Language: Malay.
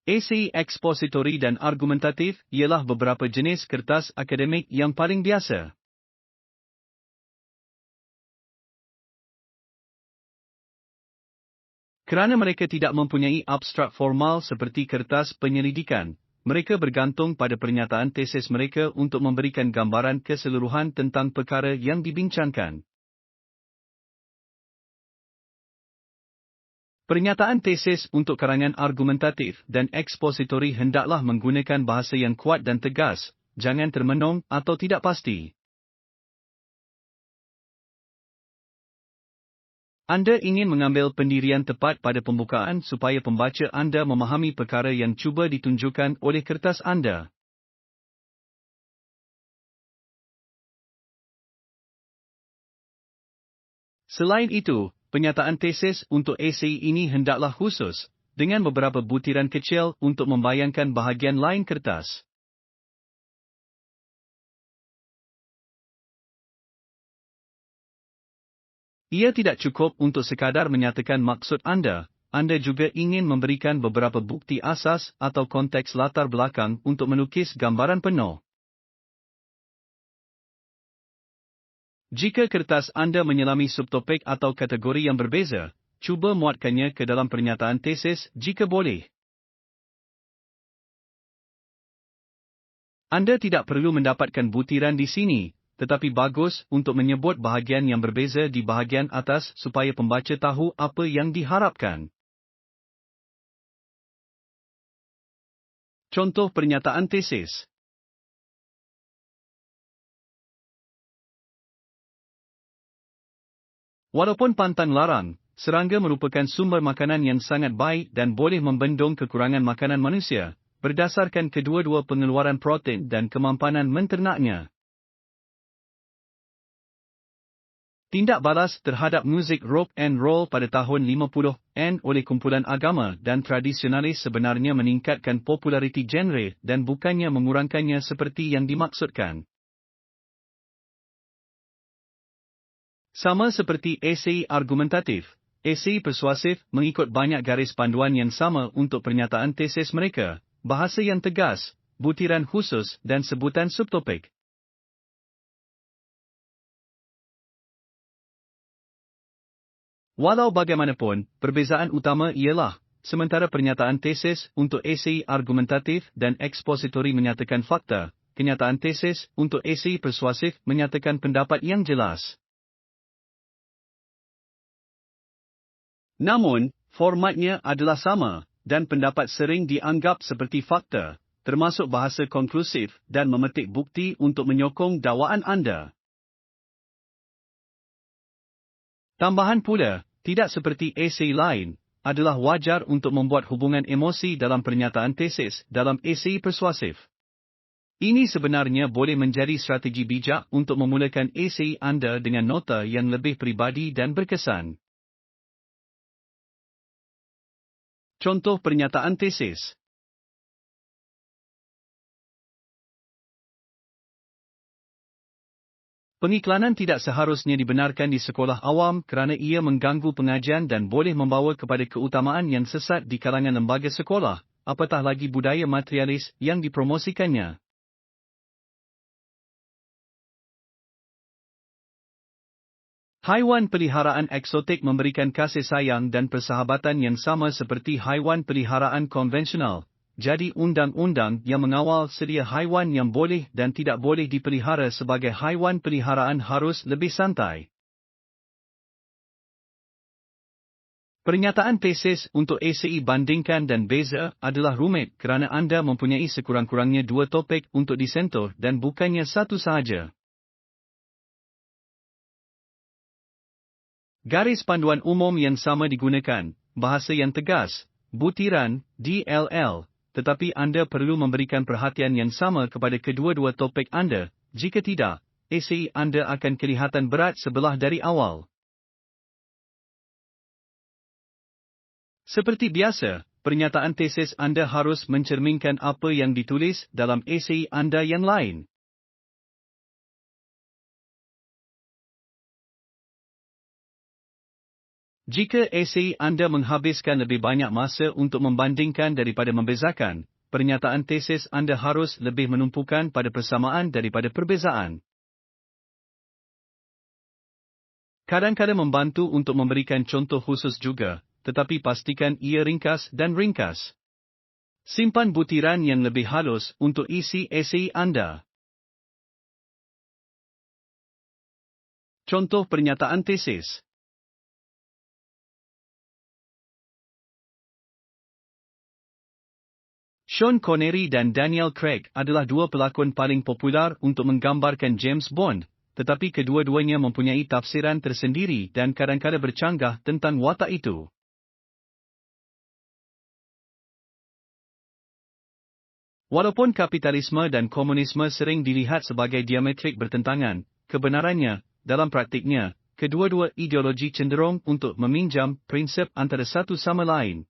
Esei ekspositori dan argumentatif ialah beberapa jenis kertas akademik yang paling biasa. Kerana mereka tidak mempunyai abstrak formal seperti kertas penyelidikan, mereka bergantung pada pernyataan tesis mereka untuk memberikan gambaran keseluruhan tentang perkara yang dibincangkan. Pernyataan tesis untuk karangan argumentatif dan ekspositori hendaklah menggunakan bahasa yang kuat dan tegas, jangan termenung atau tidak pasti. Anda ingin mengambil pendirian tepat pada pembukaan supaya pembaca anda memahami perkara yang cuba ditunjukkan oleh kertas anda. Selain itu, pernyataan tesis untuk esei ini hendaklah khusus, dengan beberapa butiran kecil untuk membayangkan bahagian lain kertas. Ia tidak cukup untuk sekadar menyatakan maksud anda juga ingin memberikan beberapa bukti asas atau konteks latar belakang untuk melukis gambaran penuh. Jika kertas anda menyelami subtopik atau kategori yang berbeza, cuba muatkannya ke dalam pernyataan tesis jika boleh. Anda tidak perlu mendapatkan butiran di sini, tetapi bagus untuk menyebut bahagian yang berbeza di bahagian atas supaya pembaca tahu apa yang diharapkan. Contoh pernyataan tesis. Walaupun pantang larang, serangga merupakan sumber makanan yang sangat baik dan boleh membendung kekurangan makanan manusia, berdasarkan kedua-dua pengeluaran protein dan kemampanan menternaknya. Tindak balas terhadap muzik rock and roll pada tahun 50-an oleh kumpulan agama dan tradisionalis sebenarnya meningkatkan populariti genre dan bukannya mengurangkannya seperti yang dimaksudkan. Sama seperti esei argumentatif, esei persuasif mengikut banyak garis panduan yang sama untuk pernyataan tesis mereka, bahasa yang tegas, butiran khusus dan sebutan subtopik. Walau bagaimanapun, perbezaan utama ialah, sementara pernyataan tesis untuk esei argumentatif dan ekspositori menyatakan fakta, kenyataan tesis untuk esei persuasif menyatakan pendapat yang jelas. Namun, formatnya adalah sama, dan pendapat sering dianggap seperti fakta, termasuk bahasa konklusif dan memetik bukti untuk menyokong dakwaan anda. Tambahan pula, tidak seperti esei lain, adalah wajar untuk membuat hubungan emosi dalam pernyataan tesis dalam esei persuasif. Ini sebenarnya boleh menjadi strategi bijak untuk memulakan esei anda dengan nota yang lebih peribadi dan berkesan. Contoh pernyataan tesis. Pengiklanan tidak seharusnya dibenarkan di sekolah awam kerana ia mengganggu pengajian dan boleh membawa kepada keutamaan yang sesat di kalangan lembaga sekolah, apatah lagi budaya materialis yang dipromosikannya. Haiwan peliharaan eksotik memberikan kasih sayang dan persahabatan yang sama seperti haiwan peliharaan konvensional, jadi undang-undang yang mengawal sedia haiwan yang boleh dan tidak boleh dipelihara sebagai haiwan peliharaan harus lebih santai. Pernyataan tesis untuk esei bandingkan dan beza adalah rumit kerana anda mempunyai sekurang-kurangnya dua topik untuk disentuh dan bukannya satu sahaja. Garis panduan umum yang sama digunakan, bahasa yang tegas, butiran, DLL, tetapi anda perlu memberikan perhatian yang sama kepada kedua-dua topik anda, jika tidak, esei anda akan kelihatan berat sebelah dari awal. Seperti biasa, pernyataan tesis anda harus mencerminkan apa yang ditulis dalam esei anda yang lain. Jika esei anda menghabiskan lebih banyak masa untuk membandingkan daripada membezakan, pernyataan tesis anda harus lebih menumpukan pada persamaan daripada perbezaan. Kadang-kadang membantu untuk memberikan contoh khusus juga, tetapi pastikan ia ringkas dan ringkas. Simpan butiran yang lebih halus untuk isi esei anda. Contoh pernyataan tesis. Sean Connery dan Daniel Craig adalah dua pelakon paling popular untuk menggambarkan James Bond, tetapi kedua-duanya mempunyai tafsiran tersendiri dan kadang-kadang bercanggah tentang watak itu. Walaupun kapitalisme dan komunisme sering dilihat sebagai diametrik bertentangan, kebenarannya, dalam praktiknya, kedua-dua ideologi cenderung untuk meminjam prinsip antara satu sama lain.